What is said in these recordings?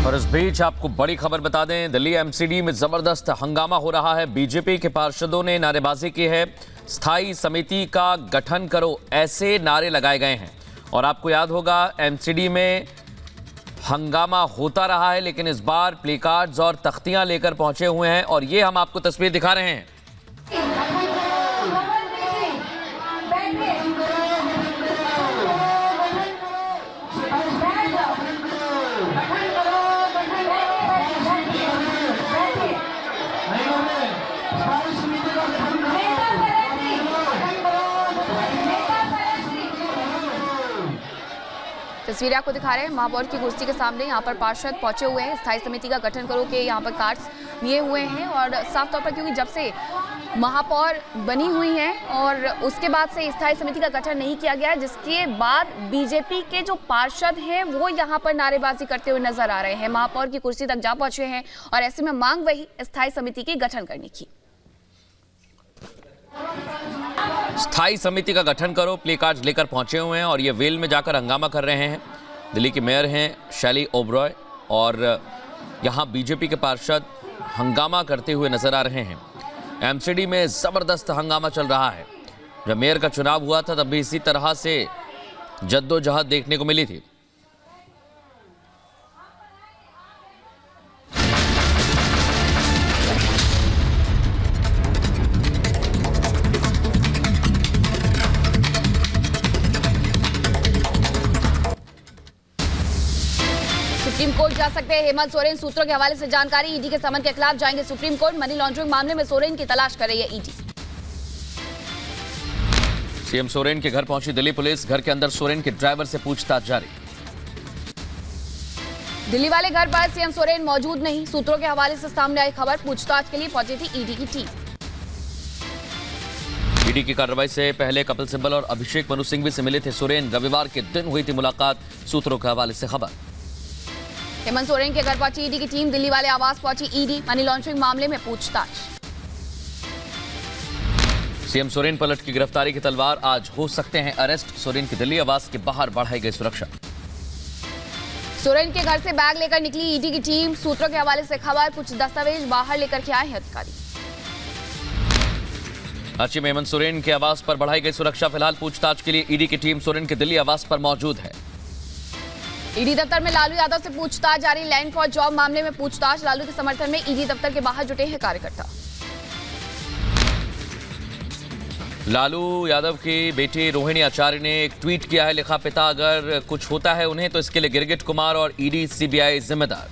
और इस बीच आपको बड़ी खबर बता दें, दिल्ली एमसीडी में जबरदस्त हंगामा हो रहा है। बीजेपी के पार्षदों ने नारेबाजी की है। स्थायी समिति का गठन करो, ऐसे नारे लगाए गए हैं। और आपको याद होगा, एमसीडी में हंगामा होता रहा है, लेकिन इस बार प्लेकार्ड्स और तख्तियां लेकर पहुंचे हुए हैं। और ये हम आपको तस्वीर दिखा रहे हैं। तस्वीरें आपको दिखा रहे हैं। महापौर की कुर्सी के सामने यहाँ पर पार्षद पहुंचे हुए हैं। स्थायी समिति का गठन करो के यहाँ पर कार्ड्स लिए हुए हैं। और साफ तौर पर क्योंकि जब से महापौर बनी हुई हैं और उसके बाद से स्थायी समिति का गठन नहीं किया गया, जिसके बाद बीजेपी के जो पार्षद हैं वो यहाँ पर नारेबाजी करते हुए नजर आ रहे हैं। महापौर की कुर्सी तक जा पहुंचे हैं और ऐसे में मांग वही स्थायी समिति के गठन करने की। स्थायी समिति का गठन करो, प्ले कार्ड्स लेकर पहुंचे हुए हैं और ये वेल में जाकर हंगामा कर रहे हैं। दिल्ली की मेयर हैं शैली ओबरॉय और यहां बीजेपी के पार्षद हंगामा करते हुए नजर आ रहे हैं। एमसीडी में जबरदस्त हंगामा चल रहा है। जब मेयर का चुनाव हुआ था तब भी इसी तरह से जद्दोजहद देखने को मिली थी। सुप्रीम कोर्ट जा सकते हैं हेमंत सोरेन, सूत्रों के हवाले से जानकारी। ईडी के समन के खिलाफ जाएंगे सुप्रीम कोर्ट। मनी लॉन्ड्रिंग मामले में सोरेन की तलाश कर रही है ईडी। सीएम सोरेन के घर पहुंची दिल्ली पुलिस। घर के अंदर सोरेन के ड्राइवर से पूछताछ जारी। दिल्ली वाले घर पर सीएम सोरेन मौजूद नहीं। सूत्रों के हवाले से सामने आई खबर। पूछताछ के लिए पहुंची थी ईडी की टीम। ईडी की कार्रवाई से पहले कपिल सिब्बल और अभिषेक मनु सिंघवी से मिले थे सोरेन। रविवार के दिन हुई थी मुलाकात, सूत्रों के हवाले से खबर। हेमंत सोरेन के घर पहुंची ईडी की टीम। दिल्ली वाले आवास पहुंची ईडी। मनी लॉन्ड्रिंग मामले में पूछताछ। सीएम सोरेन पर लटकी गिरफ्तारी की तलवार, आज हो सकते हैं अरेस्ट। सोरेन की दिल्ली आवास के बाहर बढ़ाई गई सुरक्षा। सोरेन के घर से बैग लेकर निकली ईडी की टीम। सूत्रों के हवाले से खबर। कुछ दस्तावेज बाहर लेकर के आए हैं अधिकारी। रांची में हेमंत सोरेन के आवास पर बढ़ाई गई सुरक्षा। फिलहाल पूछताछ के लिए ईडी की टीम सोरेन के दिल्ली आवास पर मौजूद है। ईडी दफ्तर में लालू यादव से पूछताछ जारी। लैंड फॉर जॉब मामले में पूछताछ। लालू के समर्थन में ईडी दफ्तर के बाहर जुटे हैं कार्यकर्ता। लालू यादव की बेटी रोहिणी आचार्य ने एक ट्वीट किया है। लिखा, पिता अगर कुछ होता है उन्हें तो इसके लिए गिरगिट कुमार और ईडी सीबीआई जिम्मेदार।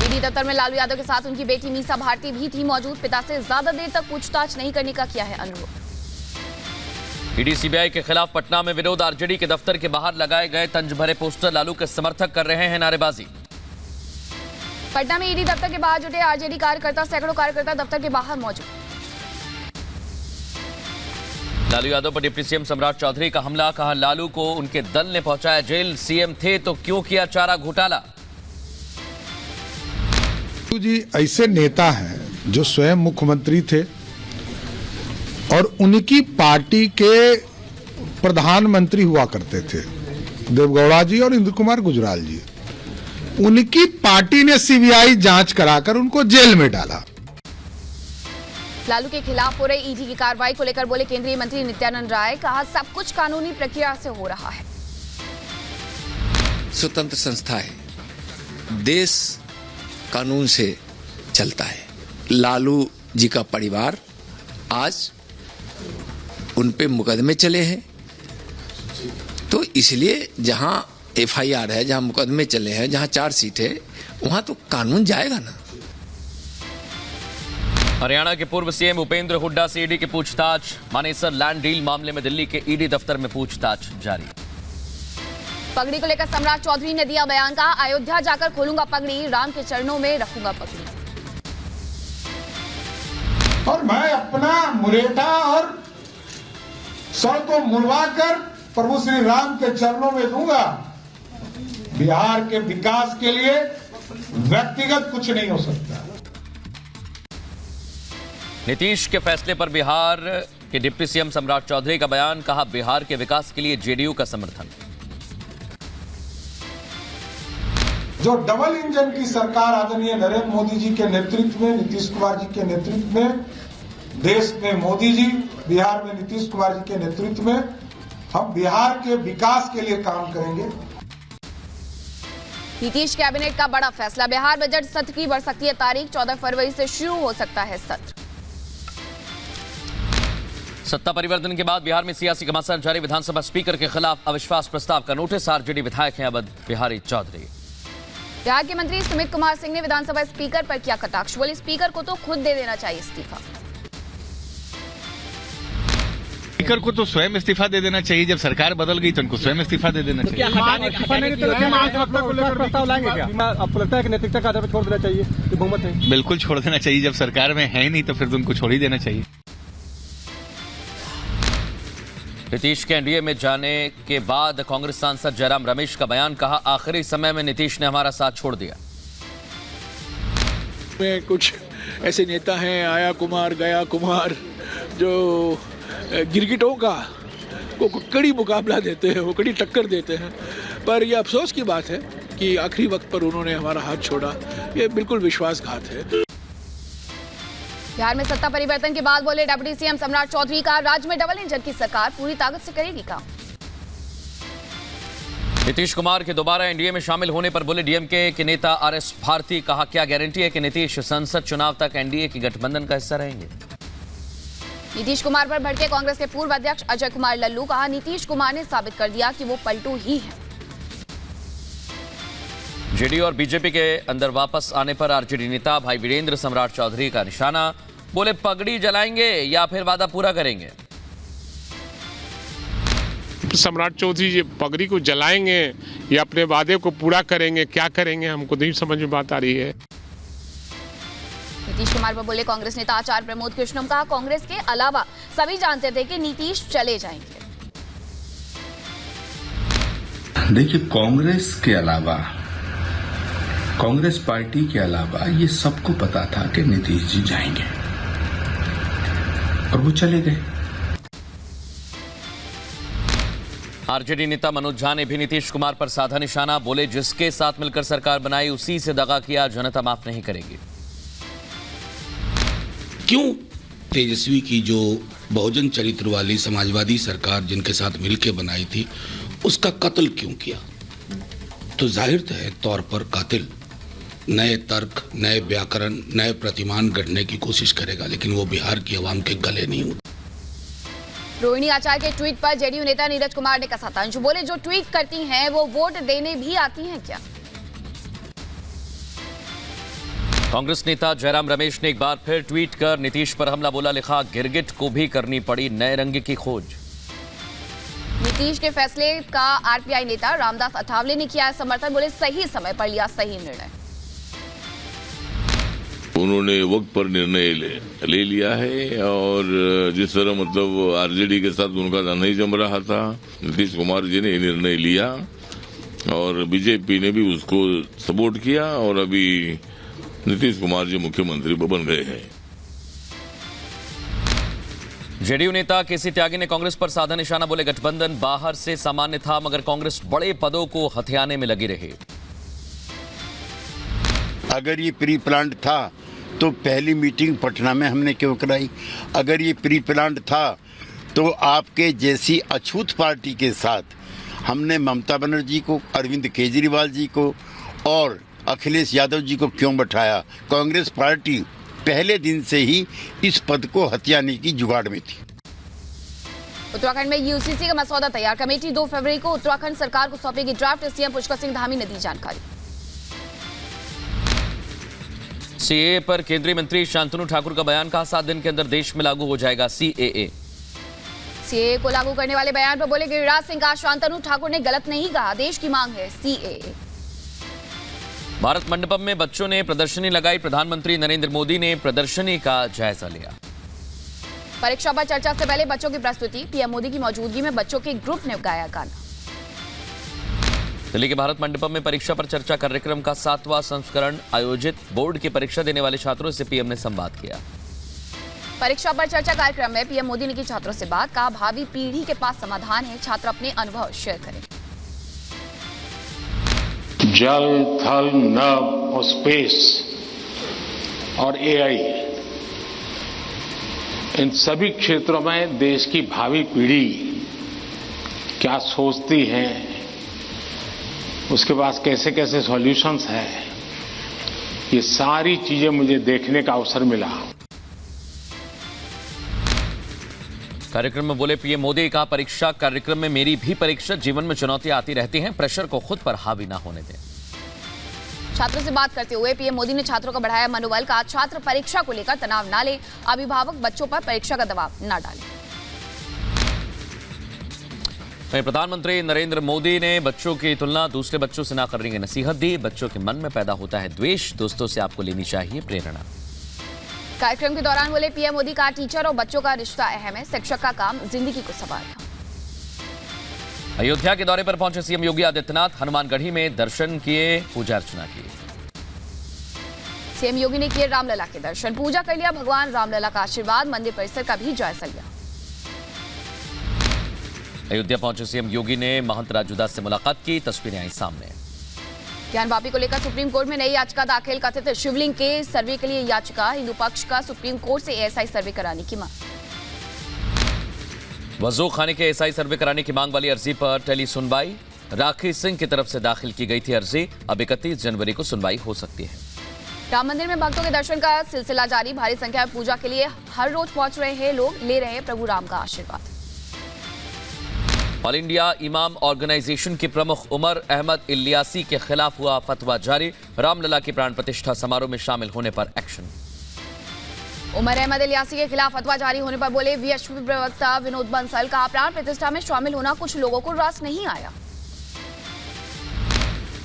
ईडी दफ्तर में लालू यादव के साथ उनकी बेटी मीसा भारती भी थी मौजूद। पिता से ज्यादा देर तक पूछताछ नहीं करने का किया है अनुरोध। ईडी सीबीआई के खिलाफ पटना में विरोध। आरजेडी के दफ्तर के बाहर लगाए गए तंज भरे पोस्टर। लालू के समर्थक कर रहे हैं नारेबाजी। पटना में ईडी दफ्तर के बाहर जुटे आरजेडी कार्यकर्ता। सैकड़ों कार्यकर्ता दफ्तर के बाहर मौजूद। लालू यादव पर डिप्टी सीएम सम्राट चौधरी का हमला। कहा, लालू को उनके दल ने पहुंचाया जेल। सीएम थे तो क्यों किया चारा घोटाला। जी ऐसे नेता हैं जो स्वयं मुख्यमंत्री थे और उनकी पार्टी के प्रधानमंत्री हुआ करते थे, देवगौड़ा जी और इंद्र कुमार गुजराल जी। उनकी पार्टी ने सीबीआई जांच कराकर उनको जेल में डाला। लालू के खिलाफ हो रही ईडी की कार्रवाई को लेकर बोले केंद्रीय मंत्री नित्यानंद राय। कहा, सब कुछ कानूनी प्रक्रिया से हो रहा है। स्वतंत्र संस्था है, देश कानून से चलता है। लालू जी का परिवार आज उन पे मुकदमे चले हैं, तो इसलिए जहां एफआईआर है, जहां मुकदमे चले हैं, जहां चार्जशीट है, वहां तो कानून जाएगा ना। हरियाणा के पूर्व सीएम भूपेंद्र हुड्डा से ईडी की पूछताछ। मानेसर लैंड डील मामले में दिल्ली के ईडी दफ्तर में पूछताछ जारी। पगड़ी को लेकर सम्राट चौधरी ने दिया बयान। कहा, अयोध्या जाकर खोलूंगा पगड़ी, राम के चरणों में रखूंगा पगड़ी। और मैं अपना मुरेठा और सर को मुड़वाकर प्रभु श्री राम के चरणों में दूंगा। बिहार के विकास के लिए व्यक्तिगत कुछ नहीं हो सकता। नीतीश के फैसले पर बिहार के डिप्टी सीएम सम्राट चौधरी का बयान। कहा, बिहार के विकास के लिए जेडीयू का समर्थन। जो डबल इंजन की सरकार आदरणीय नरेंद्र मोदी जी के नेतृत्व में, नीतीश कुमार जी के नेतृत्व में, देश में मोदी जी, बिहार में नीतीश कुमार जी के नेतृत्व में हम बिहार के विकास के लिए काम करेंगे। नीतीश कैबिनेट का बड़ा फैसला, बिहार बजट सत्र की बढ़ सकती है तारीख, 14 फरवरी से शुरू हो सकता है सत्र। सत्ता परिवर्तन के बाद बिहार में सियासी घमासान जारी, विधानसभा स्पीकर के खिलाफ अविश्वास प्रस्ताव का नोटिस, आरजेडी विधायक हैं अवध बिहारी चौधरी। बिहार के मंत्री सुमित कुमार सिंह ने विधानसभा स्पीकर पर किया कटाक्ष, बोले स्पीकर को तो खुद दे देना चाहिए इस्तीफा। स्पीकर को तो स्वयं इस्तीफा दे देना चाहिए, जब सरकार बदल गई तो उनको स्वयं इस्तीफा दे देना चाहिए। प्रस्ताव लाएंगे क्या? आपको लगता है कि नैतिकता का आधार पर छोड़ देना चाहिए कि बहुमत है? बिल्कुल छोड़ देना चाहिए, जब सरकार में है ही नहीं तो फिर उनको छोड़ ही देना चाहिए। नीतीश के एनडीए में जाने के बाद कांग्रेस सांसद जयराम रमेश का बयान, कहा आखिरी समय में नीतीश ने हमारा साथ छोड़ दिया। में कुछ ऐसे नेता हैं, आया कुमार गया कुमार, जो गिरगिटों का को कड़ी मुकाबला देते हैं, वो कड़ी टक्कर देते हैं। पर यह अफसोस की बात है कि आखिरी वक्त पर उन्होंने हमारा हाथ छोड़ा, ये बिल्कुल विश्वासघात है। बिहार में सत्ता परिवर्तन के बाद बोले डिप्टी सीएम सम्राट चौधरी का, राज्य में डबल इंजन की सरकार पूरी ताकत से करेगी काम। नीतीश कुमार के दोबारा एनडीए में शामिल होने पर बोले डीएमके के नेता आरएस भारती, कहा क्या गारंटी है कि नीतीश संसद चुनाव तक एनडीए की गठबंधन का हिस्सा रहेंगे। नीतीश कुमार पर भड़के कांग्रेस के पूर्व अध्यक्ष अजय कुमार लल्लू, कहा नीतीश कुमार ने साबित कर दिया कि वो पलटू ही है। जेडीयू और बीजेपी के अंदर वापस आने पर आरजेडी नेता भाई वीरेंद्र सम्राट चौधरी का निशाना, बोले पगड़ी जलाएंगे या फिर वादा पूरा करेंगे। सम्राट चौधरी जी पगड़ी को जलाएंगे या अपने वादे को पूरा करेंगे, क्या करेंगे हमको नहीं समझ में बात आ रही है। नीतीश कुमार पर बोले कांग्रेस नेता आचार्य प्रमोद कृष्णम, कहा कांग्रेस के अलावा सभी जानते थे कि नीतीश चले जाएंगे। देखिए, कांग्रेस के अलावा, कांग्रेस पार्टी के अलावा ये सबको पता था कि नीतीश जी जाएंगे और वो चले गए। आरजेडी नेता मनोज झा ने भी नीतीश कुमार पर साधा निशाना, बोले जिसके साथ मिलकर सरकार बनाई उसी से दगा किया, जनता माफ नहीं करेगी। क्यों तेजस्वी की जो बहुजन चरित्र वाली समाजवादी सरकार जिनके साथ मिलकर बनाई थी, उसका कत्ल क्यों किया? तो जाहिर है तौर पर कातिल नए तर्क, नए व्याकरण, नए प्रतिमान गढ़ने की कोशिश करेगा, लेकिन वो बिहार की आवाम के गले नहीं होगा। रोहिणी आचार्य के ट्वीट पर जेडीयू नेता नीरज कुमार ने कसा तंज, बोले जो ट्वीट करती हैं वो वोट देने भी आती हैं क्या? कांग्रेस नेता जयराम रमेश ने एक बार फिर ट्वीट कर नीतीश पर हमला बोला, लिखा गिरगिट को भी करनी पड़ी नए रंग की खोज। नीतीश के फैसले का आरपीआई नेता रामदास अठावले ने किया समर्थन, बोले सही समय पर लिया सही निर्णय। उन्होंने वक्त पर निर्णय ले लिया है और जिस तरह मतलब आरजेडी के साथ उनका नहीं जम रहा था, नीतीश कुमार जी ने निर्णय लिया और बीजेपी ने भी उसको सपोर्ट किया और अभी नीतीश कुमार जी मुख्यमंत्री बन गए हैं। जेडीयू नेता केसी त्यागी ने कांग्रेस पर साधा निशाना, बोले गठबंधन बाहर से सामान्य था मगर कांग्रेस बड़े पदों को हथियाने में लगी रही। अगर ये प्री प्लान्ड था तो पहली मीटिंग पटना में हमने क्यों कराई? अगर ये प्री प्लान्ड था तो आपके जैसी अछूत पार्टी के साथ हमने ममता बनर्जी को, अरविंद केजरीवाल जी को और अखिलेश यादव जी को क्यों बैठाया? कांग्रेस पार्टी पहले दिन से ही इस पद को हथियाने की जुगाड़ में थी। उत्तराखंड में यूसीसी का मसौदा तैयार, कमेटी 2 फरवरी को उत्तराखंड सरकार को सौंपेगी ड्राफ्ट, सीएम पुष्कर सिंह धामी ने दी जानकारी। सीएए पर केंद्रीय मंत्री शांतनु ठाकुर का बयान, कहा 7 दिन के अंदर देश में लागू हो जाएगा सीएए। सीएए को लागू करने वाले बयान पर बोले गिरिराज सिंह, का शांतनु ठाकुर ने गलत नहीं कहा, देश की मांग है सीएए। भारत मंडपम में बच्चों ने प्रदर्शनी लगाई, प्रधानमंत्री नरेंद्र मोदी ने प्रदर्शनी का जायजा लिया। परीक्षा पर चर्चा से पहले बच्चों की प्रस्तुति, पीएम मोदी की मौजूदगी में बच्चों के ग्रुप ने गाया गाना। दिल्ली के भारत मंडपम में परीक्षा पर चर्चा कार्यक्रम का 7वां संस्करण आयोजित, बोर्ड की परीक्षा देने वाले छात्रों से पीएम ने संवाद किया। परीक्षा पर चर्चा कार्यक्रम में पीएम मोदी ने की छात्रों से बात, कहा भावी पीढ़ी के पास समाधान है, छात्र अपने अनुभव शेयर करें। जल, थल, नभ और स्पेस और एआई, इन सभी क्षेत्रों में देश की भावी पीढ़ी क्या सोचती है, उसके पास कैसे कैसे सॉल्यूशंस है, ये सारी चीजें मुझे देखने का अवसर मिला। कार्यक्रम में बोले पीएम मोदी का परीक्षा कार्यक्रम में मेरी भी परीक्षा, जीवन में चुनौतियां आती रहती हैं, प्रेशर को खुद पर हावी ना होने दें। छात्रों से बात करते हुए पीएम मोदी ने छात्रों का बढ़ाया मनोबल, कहा छात्र परीक्षा को लेकर तनाव ना ले, अभिभावक बच्चों पर परीक्षा का दबाव ना डालें। प्रधानमंत्री नरेंद्र मोदी ने बच्चों की तुलना दूसरे बच्चों से ना करने की नसीहत दी। बच्चों के मन में पैदा होता है द्वेष, दोस्तों से आपको लेनी चाहिए प्रेरणा। कार्यक्रम के दौरान बोले पीएम मोदी का टीचर और बच्चों का रिश्ता अहम है, शिक्षक का काम जिंदगी को संवारना। अयोध्या के दौरे पर पहुंचे सीएम योगी आदित्यनाथ, हनुमानगढ़ी में दर्शन किए, पूजा अर्चना की। सीएम योगी ने किए रामलला के दर्शन, पूजा कर लिया भगवान रामलला का आशीर्वाद, मंदिर परिसर का भी जायजा लिया। अयोध्या पहुंचे सीएम योगी ने महंत राजूदास से मुलाकात की, तस्वीरें आई सामने। ज्ञान वापी को लेकर सुप्रीम कोर्ट में नई याचिका दाखिल, कथित शिवलिंग के सर्वे के लिए याचिका, हिंदू पक्ष का सुप्रीम कोर्ट से एएसआई सर्वे कराने की मांग। वजू खाने के एएसआई सर्वे कराने की मांग वाली अर्जी पर टेली सुनवाई, राखी सिंह की तरफ से दाखिल की गई थी अर्जी, अब 31 जनवरी को सुनवाई हो सकती है। राम मंदिर में भक्तों के दर्शन का सिलसिला जारी, भारी संख्या में पूजा के लिए हर रोज पहुंच रहे हैं लोग, ले रहे हैं प्रभु राम का आशीर्वाद। ऑल इंडिया इमाम ऑर्गेनाइजेशन के प्रमुख उमर अहमद इलियासी के खिलाफ हुआ फतवा जारी, रामलला की प्राण प्रतिष्ठा समारोह में शामिल होने पर एक्शन। उमर अहमद इलियासी के खिलाफ फतवा जारी होने पर बोले वीएचपी प्रवक्ता विनोद बंसल, कहा प्राण प्रतिष्ठा में शामिल होना कुछ लोगों को रास नहीं आया।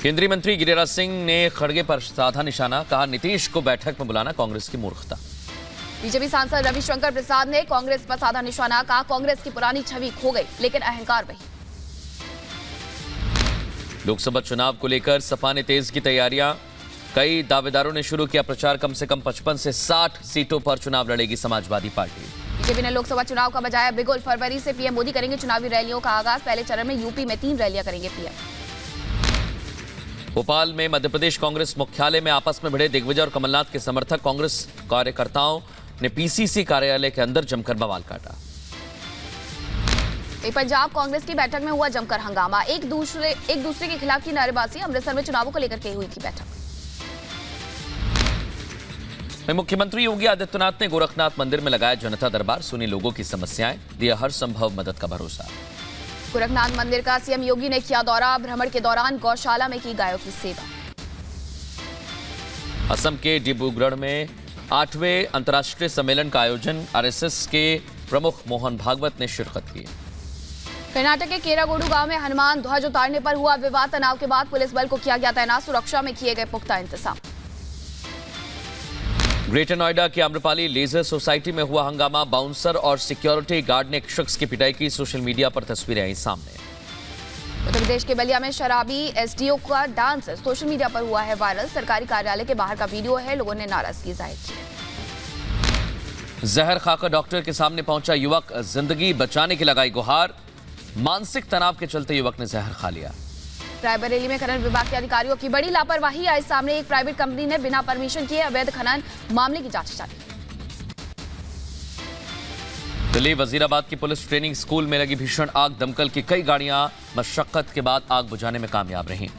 केंद्रीय मंत्री गिरिराज सिंह ने खड़गे पर साधा निशाना, कहा नीतीश को बैठक में बुलाना कांग्रेस की मूर्खता। बीजेपी सांसद रविशंकर प्रसाद ने कांग्रेस पर साधा निशाना, कहा कांग्रेस की पुरानी छवि खो गई लेकिन अहंकार वही। लोकसभा चुनाव को लेकर सपा ने तेज की तैयारियां, कई दावेदारों ने शुरू किया प्रचार, कम से कम 55 से 60 सीटों पर चुनाव लड़ेगी समाजवादी पार्टी। बीजेपी ने लोकसभा चुनाव का बजाया बिगुल, फरवरी से पीएम मोदी करेंगे चुनावी रैलियों का आगाज, पहले चरण में यूपी में 3 रैलियां करेंगे पीएम। भोपाल में मध्य प्रदेश कांग्रेस मुख्यालय में आपस में भिड़े दिग्विजय और कमलनाथ के समर्थक, कांग्रेस कार्यकर्ताओं ने पीसीसी कार्यालय के अंदर जमकर बवाल काटा। पंजाब कांग्रेस की बैठक में हुआ जमकर हंगामा, एक दूसरे के खिलाफ की नारेबाजी, अमृतसर में चुनावों को लेकर के हुई थी बैठक। मुख्यमंत्री योगी आदित्यनाथ ने गोरखनाथ मंदिर में लगाया जनता दरबार, सुनी लोगों की समस्याएं, दिया हर संभव मदद का भरोसा। गोरखनाथ मंदिर का सीएम योगी ने किया दौरा, भ्रमण के दौरान गौशाला में की गायों की सेवा। असम के डिब्रूगढ़ में 8वें अंतर्राष्ट्रीय सम्मेलन का आयोजन, आरएसएस के प्रमुख मोहन भागवत ने शिरकत की। कर्नाटक के केरागोडू गांव में हनुमान ध्वज उतारने पर हुआ विवाद, तनाव के बाद पुलिस बल को किया गया तैनात, सुरक्षा में किए गए पुख्ता इंतजाम। ग्रेटर नोएडा की आम्रपाली लेजर सोसाइटी में हुआ हंगामा, बाउंसर और सिक्योरिटी गार्ड ने एक शख्स की पिटाई की, सोशल मीडिया पर तस्वीरें आई सामने। उत्तर प्रदेश के बलिया में शराबी एसडीओ का डांस सोशल मीडिया पर हुआ है वायरल, सरकारी कार्यालय के बाहर का वीडियो है, लोगों ने नाराजगी जाहिर की है। जहर खाकर डॉक्टर के सामने पहुंचा युवक, जिंदगी बचाने की लगाई गुहार, मानसिक तनाव के चलते युवक ने जहर खा लिया। रायबरेली में खनन विभाग के अधिकारियों की बड़ी लापरवाही आई सामने, एक प्राइवेट कंपनी ने बिना परमिशन किए अवैध खनन, मामले की जांच जारी। दिल्ली वजीराबाद की पुलिस ट्रेनिंग स्कूल में लगी भीषण आग, दमकल की कई गाड़ियां मशक्कत के बाद आग बुझाने में कामयाब रहीं।